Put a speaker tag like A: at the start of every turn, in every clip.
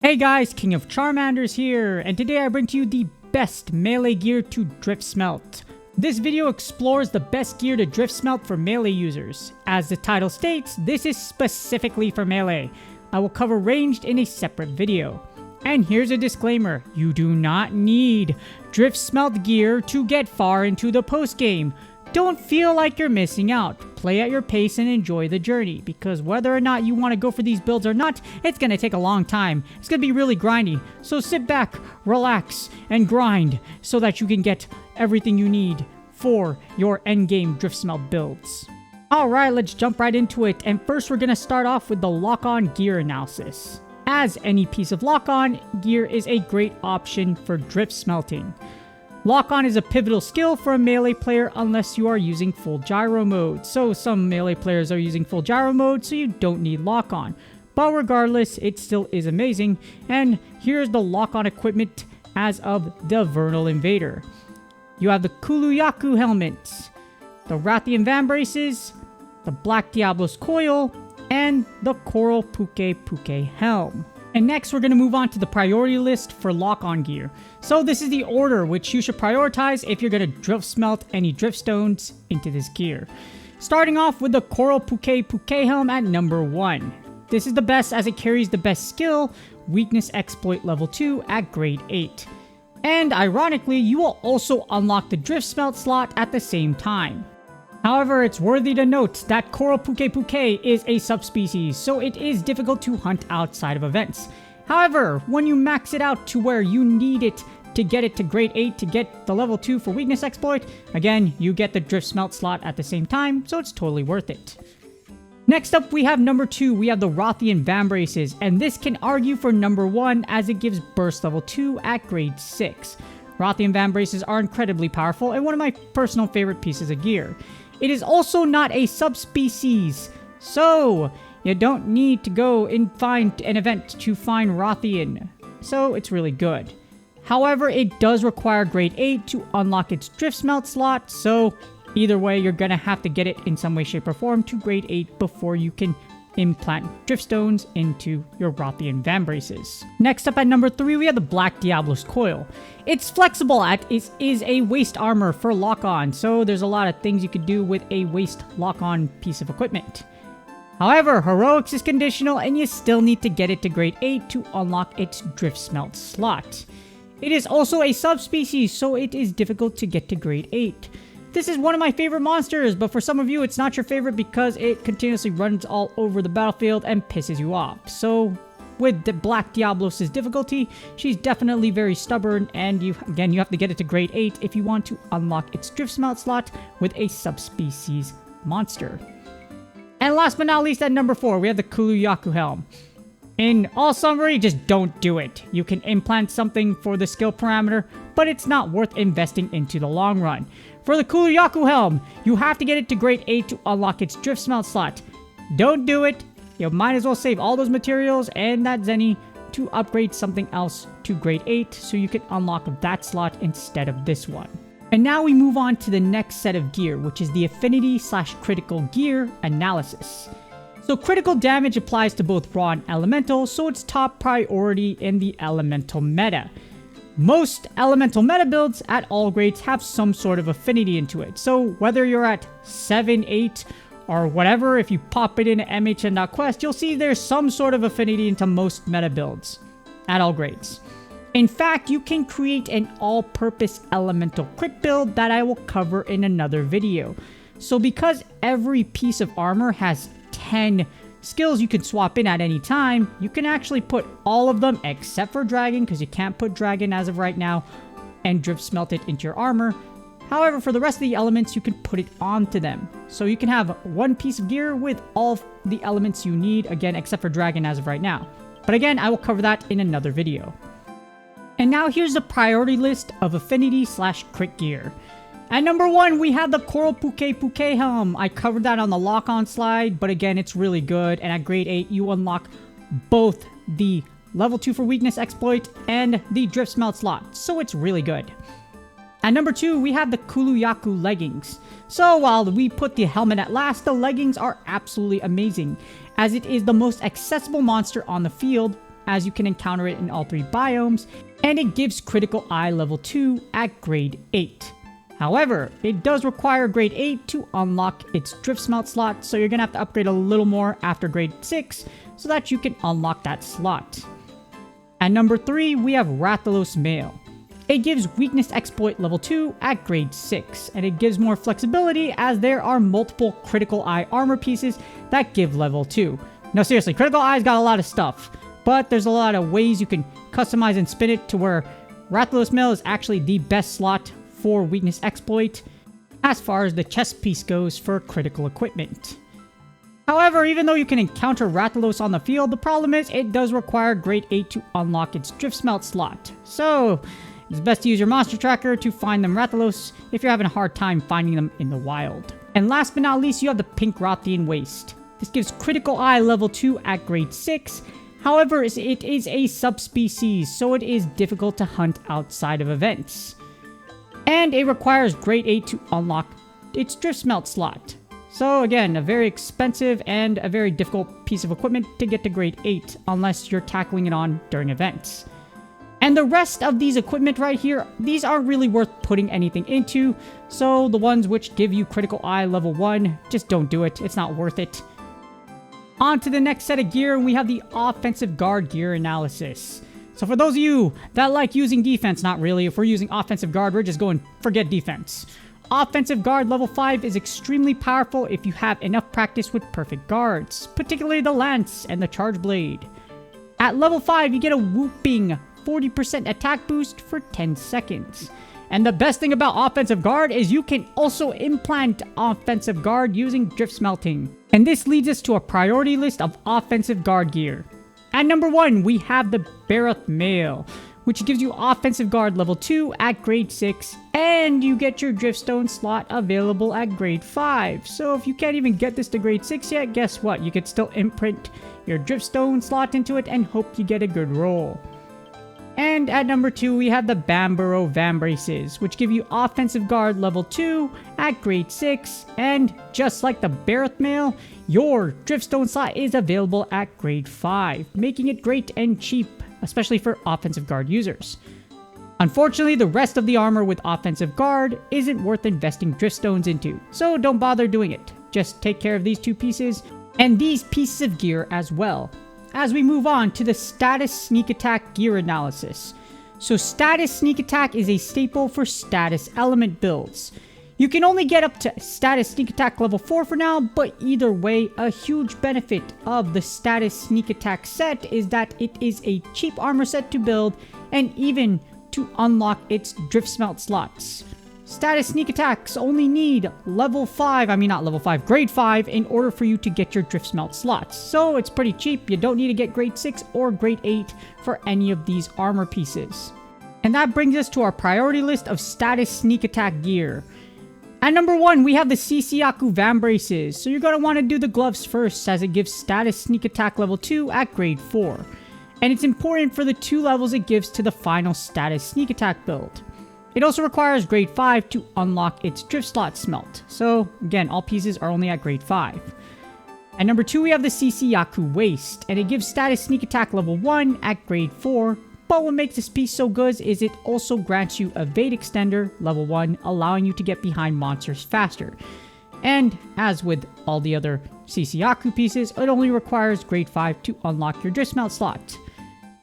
A: Hey guys, King of Charmanders here, and today I bring to you the best melee gear to DRIFTSMELT. This video explores the best gear to DRIFTSMELT for melee users. As the title states, this is specifically for melee. I will cover ranged in a separate video. And here's a disclaimer, you do not need DRIFTSMELT gear to get far into the post-game. Don't feel like you're missing out. Play at your pace and enjoy the journey, because whether or not you want to go for these builds or not, it's going to take a long time. It's going to be really grindy. So sit back, relax, and grind so that you can get everything you need for your endgame DRIFTSMELT builds. Alright, let's jump right into it. And first we're going to start off with the lock-on gear analysis. As any piece of lock-on gear is a great option for DRIFTSMELTing. Lock-on is a pivotal skill for a melee player unless you are using full gyro mode. So some melee players are using full gyro mode, so you don't need lock-on. But regardless, it still is amazing. And here's the lock-on equipment as of the Vernal Invader. You have the Kuluyaku helmet, the Rathian Van Braces, the Black Diablo's Coil, and the Coral Puke helm. And next we're going to move on to the priority list for lock-on gear. So this is the order which you should prioritize if you're going to DRIFTSMELT any driftstones into this gear. Starting off with the Coral Puke helm at number 1. This is the best as it carries the best skill, Weakness Exploit level 2 at grade 8. And ironically, you will also unlock the DRIFTSMELT slot at the same time. However, it's worthy to note that Coral Puke is a subspecies, so it is difficult to hunt outside of events. However, when you max it out to where you need it to get it to grade 8 to get the level 2 for Weakness Exploit, again, you get the DRIFTSMELT slot at the same time, so it's totally worth it. Next up, we have number 2, we have the Rathian Van Braces, and this can argue for number 1 as it gives burst level 2 at grade 6. Rathian Van Braces are incredibly powerful and one of my personal favorite pieces of gear. It is also not a subspecies, so you don't need to go and find an event to find Rathian, so it's really good. However, it does require grade 8 to unlock its DRIFTSMELT slot, so either way, you're gonna have to get it in some way, shape, or form to grade 8 before you can implant driftstones into your Rathian Van Braces. Next up at number 3, we have the Black Diablo's Coil. It's flexible at it is a waist armor for lock-on, so there's a lot of things you could do with a waist lock-on piece of equipment. However, heroics is conditional and you still need to get it to grade 8 to unlock its DRIFTSMELT slot. It is also a subspecies, so it is difficult to get to grade 8. This is one of my favorite monsters, but for some of you it's not your favorite because it continuously runs all over the battlefield and pisses you off. So with the Black Diablos' difficulty, she's definitely very stubborn, and you have to get it to grade 8 if you want to unlock its DRIFTSMELT slot with a subspecies monster. And last but not least at number 4, we have the Kuluyaku helm. In all summary, just don't do it. You can implant something for the skill parameter, but it's not worth investing into the long run. For the Kuluyaku helm, you have to get it to grade 8 to unlock its DRIFTSMELT slot. Don't do it. You might as well save all those materials and that Zenny to upgrade something else to grade 8 so you can unlock that slot instead of this one. And now we move on to the next set of gear, which is the Affinity/critical gear analysis. So critical damage applies to both raw and elemental, so it's top priority in the elemental meta. Most elemental meta builds at all grades have some sort of affinity into it. So whether you're at 7, 8, or whatever, if you pop it into mhn.quest, you'll see there's some sort of affinity into most meta builds at all grades. In fact, you can create an all-purpose elemental crit build that I will cover in another video. So because every piece of armor has 10 skills you can swap in at any time, you can actually put all of them except for dragon, because you can't put dragon as of right now, and DRIFTSMELT it into your armor. However, for the rest of the elements, you can put it onto them. So you can have one piece of gear with all the elements you need, again, except for dragon as of right now. But again, I will cover that in another video. And now here's the priority list of affinity/crit gear. At number 1, we have the Coral Puke helm. I covered that on the lock-on slide, but again, it's really good. And at grade 8, you unlock both the level 2 for Weakness Exploit and the DRIFTSMELT slot, so it's really good. At number 2, we have the Kuluyaku leggings. So while we put the helmet at last, the leggings are absolutely amazing, as it is the most accessible monster on the field as you can encounter it in all 3 biomes, and it gives critical eye level 2 at grade 8. However, it does require grade 8 to unlock its DRIFTSMELT slot, so you're going to have to upgrade a little more after grade 6 so that you can unlock that slot. At number 3, we have Rathalos Mail. It gives Weakness Exploit level 2 at grade 6, and it gives more flexibility as there are multiple critical eye armor pieces that give level 2. No, seriously, critical eye's got a lot of stuff, but there's a lot of ways you can customize and spin it to where Rathalos Mail is actually the best slot for Weakness Exploit as far as the chest piece goes for critical equipment. However, even though you can encounter Rathalos on the field, the problem is it does require grade 8 to unlock its DRIFTSMELT slot. So, it's best to use your monster tracker to find them Rathalos if you're having a hard time finding them in the wild. And last but not least, you have the Pink Rothian Waste. This gives critical eye level 2 at grade 6. However, it is a subspecies, so it is difficult to hunt outside of events. And it requires grade 8 to unlock its DRIFTSMELT slot. So again, a very expensive and a very difficult piece of equipment to get to grade 8 unless you're tackling it on during events. And the rest of these equipment right here, these aren't really worth putting anything into, so the ones which give you critical eye level 1, just don't do it, it's not worth it. On to the next set of gear, we have the offensive guard gear analysis. So for those of you that like using defense, not really, if we're using offensive guard, we're just going forget defense. Offensive guard level 5 is extremely powerful if you have enough practice with perfect guards, particularly the lance and the charge blade. At level 5, you get a whooping 40% attack boost for 10 seconds. And the best thing about offensive guard is you can also implant offensive guard using DRIFTSMELTing. And this leads us to a priority list of offensive guard gear. At number 1, we have the Barroth Mail, which gives you offensive guard level 2 at grade 6, and you get your Driftstone slot available at grade 5. So if you can't even get this to grade 6 yet, guess what? You could still imprint your Driftstone slot into it and hope you get a good roll. And at number 2, we have the Bamborough Vambraces, which give you offensive guard level 2 at grade 6, and just like the Barroth Mail, your Driftstone slot is available at grade 5, making it great and cheap, especially for offensive guard users. Unfortunately, the rest of the armor with offensive guard isn't worth investing Driftstones into, so don't bother doing it. Just take care of these 2 pieces, and these pieces of gear as well. As we move on to the status sneak attack gear analysis. So status sneak attack is a staple for status element builds. You can only get up to status sneak attack level 4 for now, but either way, a huge benefit of the status sneak attack set is that it is a cheap armor set to build and even to unlock its DRIFTSMELT slots. Status sneak attacks only need grade 5 in order for you to get your DRIFTSMELT slots. So it's pretty cheap, you don't need to get grade 6 or grade 8 for any of these armor pieces. And that brings us to our priority list of status sneak attack gear. At number 1, we have the Sisiaku Vambraces, so you're going to want to do the gloves first as it gives status sneak attack level 2 at grade 4. And it's important for the 2 levels it gives to the final status sneak attack build. It also requires grade 5 to unlock its drift slot smelt, so again, all pieces are only at grade 5. At number 2, we have the Sisiaku Waste, and it gives status sneak attack level 1 at grade 4, but what makes this piece so good is it also grants you evade extender level 1, allowing you to get behind monsters faster. And as with all the other Sisiaku pieces, it only requires grade 5 to unlock your DRIFTSMELT slot.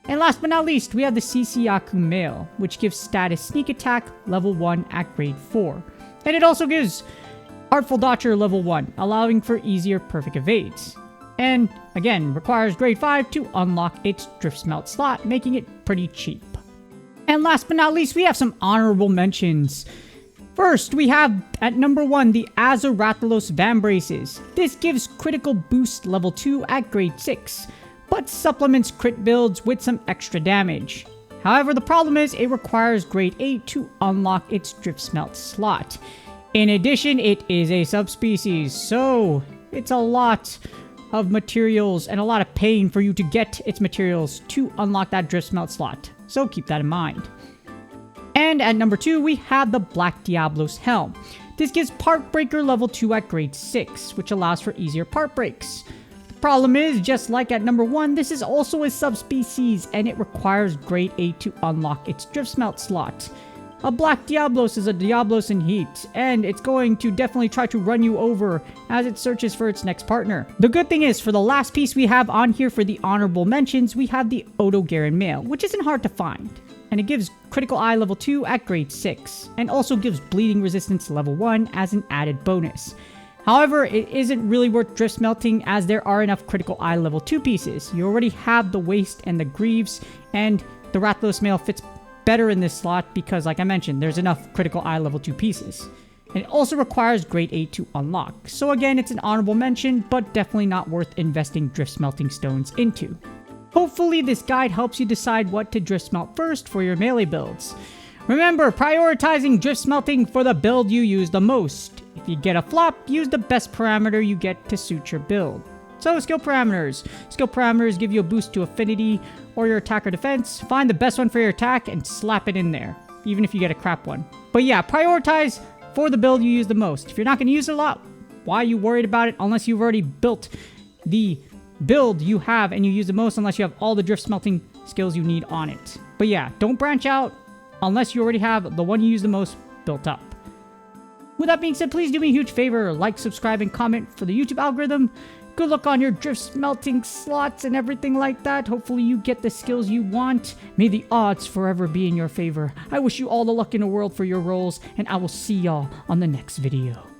A: And last but not least, we have the Sisiaku Mail, which gives status sneak attack level 1 at grade 4. And it also gives Artful Dodger level 1, allowing for easier perfect evades. And again, requires grade 5 to unlock its DRIFTSMELT slot, making it pretty cheap. And last but not least, we have some honorable mentions. First, we have at number 1 the Azorathalos Vambraces. This gives critical boost level 2 at grade 6. But supplements crit builds with some extra damage. However, the problem is it requires grade 8 to unlock its DRIFTSMELT slot. In addition, it is a subspecies, so it's a lot of materials and a lot of pain for you to get its materials to unlock that DRIFTSMELT slot, so keep that in mind. And at number 2, we have the Black Diablos Helm. This gives Part Breaker level 2 at grade 6, which allows for easier part breaks. Problem is, just like at number 1, this is also a subspecies and it requires grade 8 to unlock its DRIFTSMELT slot. A Black Diablos is a Diablos in heat, and it's going to definitely try to run you over as it searches for its next partner. The good thing is, for the last piece we have on here for the honorable mentions, we have the Odo-Garen male, which isn't hard to find. And it gives critical eye level 2 at grade 6, and also gives bleeding resistance level 1 as an added bonus. However, it isn't really worth drift smelting as there are enough critical eye level 2 pieces. You already have the Waste and the Greaves, and the Rathalos male fits better in this slot because, like I mentioned, there's enough critical eye level 2 pieces. And it also requires grade 8 to unlock. So again, it's an honorable mention, but definitely not worth investing drift smelting stones into. Hopefully this guide helps you decide what to drift smelt first for your melee builds. Remember, prioritizing drift smelting for the build you use the most. If you get a flop, use the best parameter you get to suit your build. So skill parameters. Skill parameters give you a boost to affinity or your attack or defense. Find the best one for your attack and slap it in there, even if you get a crap one. But yeah, prioritize for the build you use the most. If you're not going to use it a lot, why are you worried about it unless you've already built the build you have and you use the most, unless you have all the drift smelting skills you need on it. But yeah, don't branch out unless you already have the one you use the most built up. With that being said, please do me a huge favor, like, subscribe, and comment for the YouTube algorithm. Good luck on your drift smelting slots and everything like that. Hopefully you get the skills you want. May the odds forever be in your favor. I wish you all the luck in the world for your rolls, and I will see y'all on the next video.